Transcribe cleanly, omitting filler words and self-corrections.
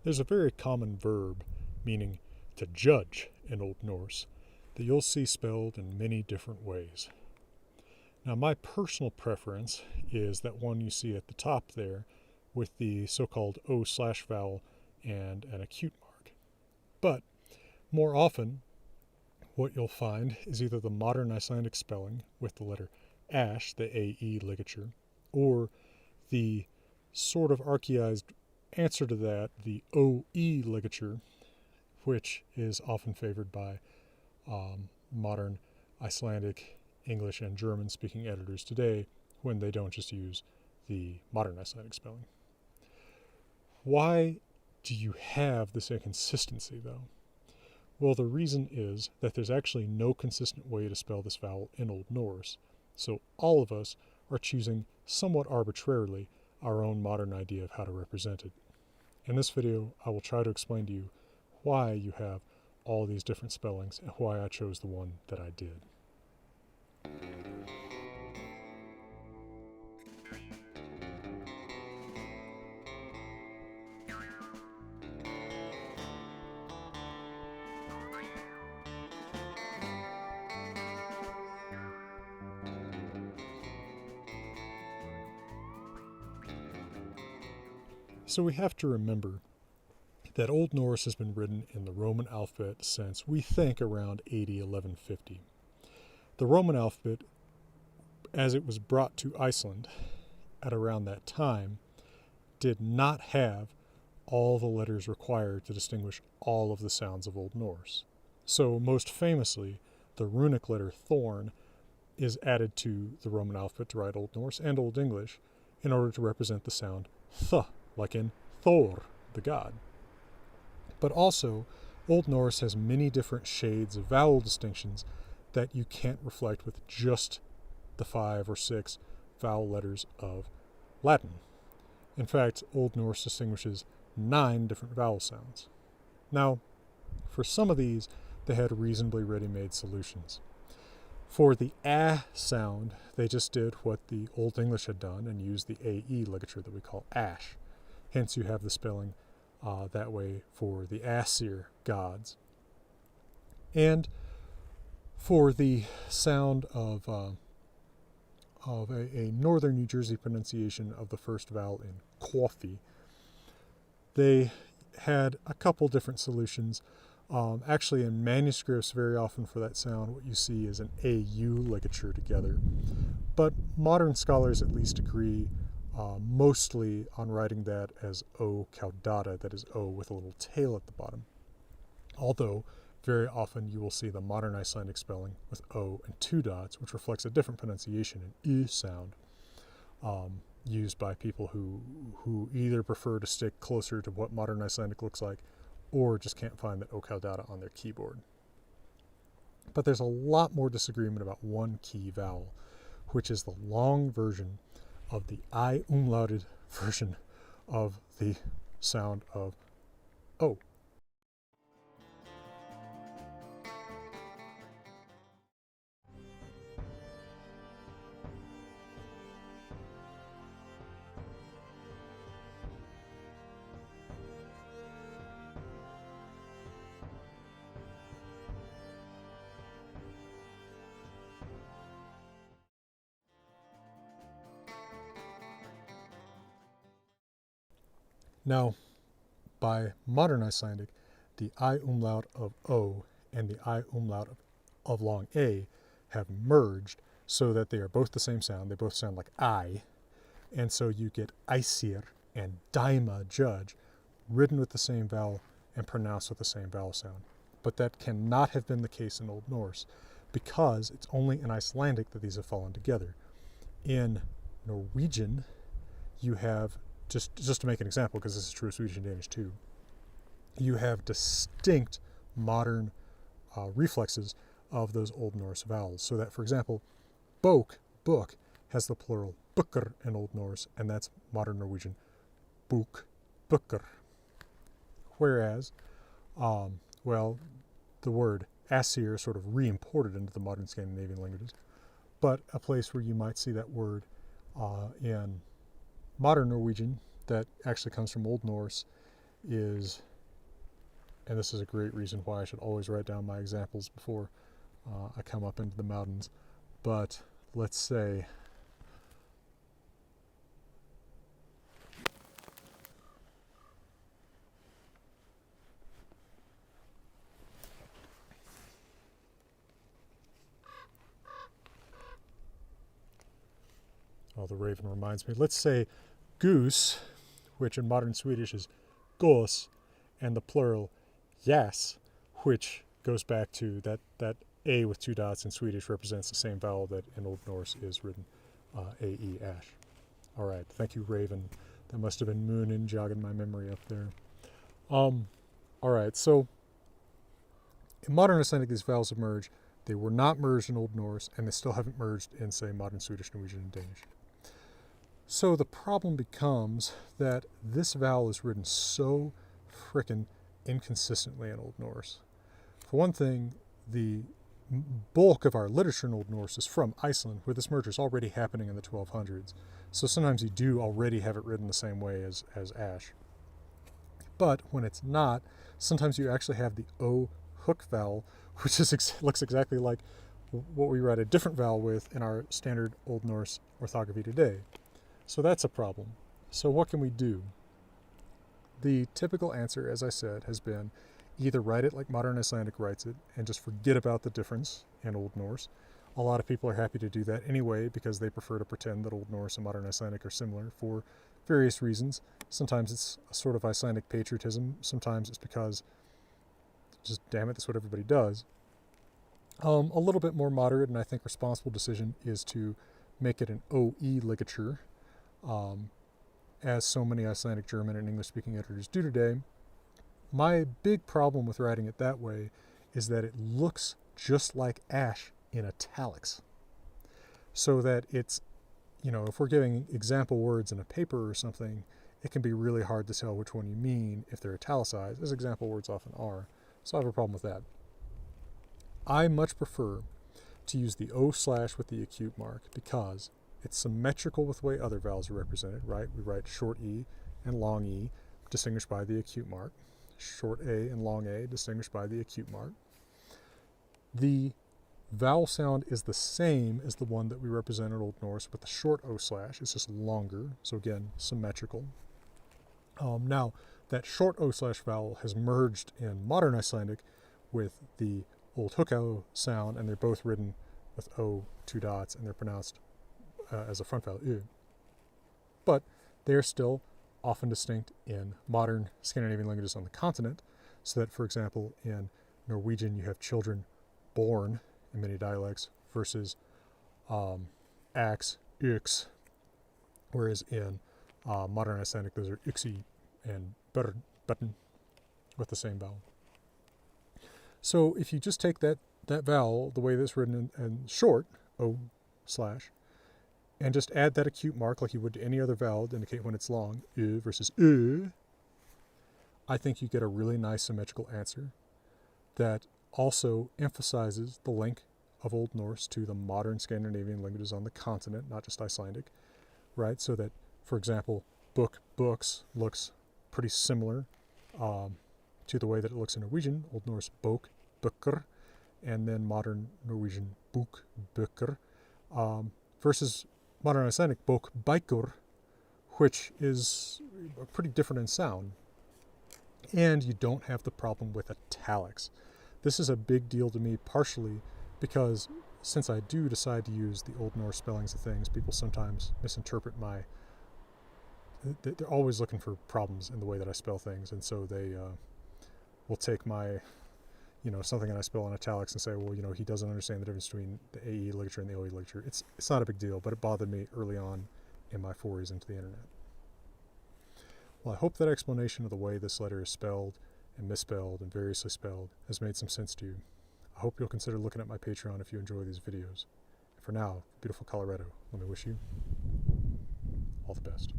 There's a very common verb meaning to judge in Old Norse that you'll see spelled in many different ways. Now, my personal preference is that one you see at the top there with the so-called O/vowel and an acute mark. But more often, what you'll find is either the modern Icelandic spelling with the letter ash, the AE ligature, or the sort of archaized answer to that, the OE ligature, which is often favored by modern Icelandic, English, and German speaking editors today when they don't just use the modern Icelandic spelling. Why do you have this inconsistency, though? Well, the reason is that there's actually no consistent way to spell this vowel in Old Norse, so all of us are choosing somewhat arbitrarily our own modern idea of how to represent it. In this video, I will try to explain to you why you have all these different spellings and why I chose the one that I did. So we have to remember that Old Norse has been written in the Roman alphabet since, we think, around AD 1150. The Roman alphabet, as it was brought to Iceland at around that time, did not have all the letters required to distinguish all of the sounds of Old Norse. So most famously, the runic letter thorn is added to the Roman alphabet to write Old Norse and Old English in order to represent the sound th, like in Thor, the god. But also, Old Norse has many different shades of vowel distinctions that you can't reflect with just the 5 or 6 vowel letters of Latin. In fact, Old Norse distinguishes 9 different vowel sounds. Now, for some of these, they had reasonably ready-made solutions. For the ah sound, they just did what the Old English had done and used the AE ligature that we call ash. Hence, you have the spelling that way for the Aesir gods. And for the sound of a northern New Jersey pronunciation of the first vowel in coffee, they had a couple different solutions. Actually, in manuscripts, very often for that sound, what you see is an AU ligature together. But modern scholars at least agree mostly on writing that as O caudata, that is O with a little tail at the bottom. Although, very often you will see the modern Icelandic spelling with O and 2 dots, which reflects a different pronunciation, an I sound, used by people who either prefer to stick closer to what modern Icelandic looks like or just can't find that O caudata on their keyboard. But there's a lot more disagreement about one key vowel, which is the long version of the I umlauted version of the sound of O. Now, by modern Icelandic, the I umlaut of O and the I umlaut of long A have merged so that they are both the same sound. They both sound like I. And so you get Æsir and Dæma, judge, written with the same vowel and pronounced with the same vowel sound. But that cannot have been the case in Old Norse because it's only in Icelandic that these have fallen together. In Norwegian, you have, just to make an example, because this is true of Swedish and Danish too, you have distinct modern reflexes of those Old Norse vowels. So that, for example, book has the plural bøker in Old Norse, and that's modern Norwegian buk, bøker. Whereas, well, the word Æsir sort of re-imported into the modern Scandinavian languages, but a place where you might see that word in modern Norwegian that actually comes from Old Norse is, and this is a great reason why I should always write down my examples before I come up into the mountains, but let's say the raven reminds me. Let's say goose, which in modern Swedish is gås, and the plural jas, which goes back to that A with 2 dots in Swedish represents the same vowel that in Old Norse is written A-E, ash. All right, thank you, raven. That must have been Moonin jogging my memory up there. All right, so in modern Icelandic, these vowels have merged. They were not merged in Old Norse, and they still haven't merged in, say, modern Swedish, Norwegian, and Danish. So the problem becomes that this vowel is written so frickin' inconsistently in Old Norse. For one thing, the bulk of our literature in Old Norse is from Iceland, where this merger is already happening in the 1200s. So sometimes you do already have it written the same way as ash. But when it's not, sometimes you actually have the O hook vowel, which looks exactly like what we write a different vowel with in our standard Old Norse orthography today. So that's a problem. So what can we do? The typical answer, as I said, has been either write it like modern Icelandic writes it and just forget about the difference in Old Norse. A lot of people are happy to do that anyway because they prefer to pretend that Old Norse and modern Icelandic are similar for various reasons. Sometimes it's a sort of Icelandic patriotism. Sometimes it's because, just damn it, that's what everybody does. A little bit more moderate and I think responsible decision is to make it an OE ligature, as so many Icelandic, German, and English-speaking editors do today. My big problem with writing it that way is that it looks just like ash in italics. So that it's, if we're giving example words in a paper or something, it can be really hard to tell which one you mean if they're italicized, as example words often are. So I have a problem with that. I much prefer to use the O/ with the acute mark because it's symmetrical with the way other vowels are represented, right? We write short E and long E, distinguished by the acute mark. Short A and long A, distinguished by the acute mark. The vowel sound is the same as the one that we represent in Old Norse with the short O/. It's just longer, so again, symmetrical. Now, that short O/ vowel has merged in modern Icelandic with the Old hook O sound, and they're both written with O, 2 dots, and they're pronounced as a front vowel, U. But they are still often distinct in modern Scandinavian languages on the continent, so that, for example, in Norwegian you have children born in many dialects versus ax, yx, whereas in modern Icelandic those are yxi and button with the same vowel. So if you just take that vowel, the way that's written in short, O/, and just add that acute mark like you would to any other vowel to indicate when it's long, U versus U, I think you get a really nice symmetrical answer that also emphasizes the link of Old Norse to the modern Scandinavian languages on the continent, not just Icelandic, right? So that, for example, book, books looks pretty similar to the way that it looks in Norwegian, Old Norse bok, bøker, and then modern Norwegian bok, bøker, versus modern Icelandic bok, bækur, which is pretty different in sound. And you don't have the problem with italics. This is a big deal to me partially because since I do decide to use the Old Norse spellings of things, people sometimes misinterpret they're always looking for problems in the way that I spell things, and so they will take my, something that I spell in italics and say, well, he doesn't understand the difference between the AE ligature and the OE ligature. It's not a big deal, but it bothered me early on in my forays into the internet. Well, I hope that explanation of the way this letter is spelled and misspelled and variously spelled has made some sense to you. I hope you'll consider looking at my Patreon if you enjoy these videos. And for now, beautiful Colorado, let me wish you all the best.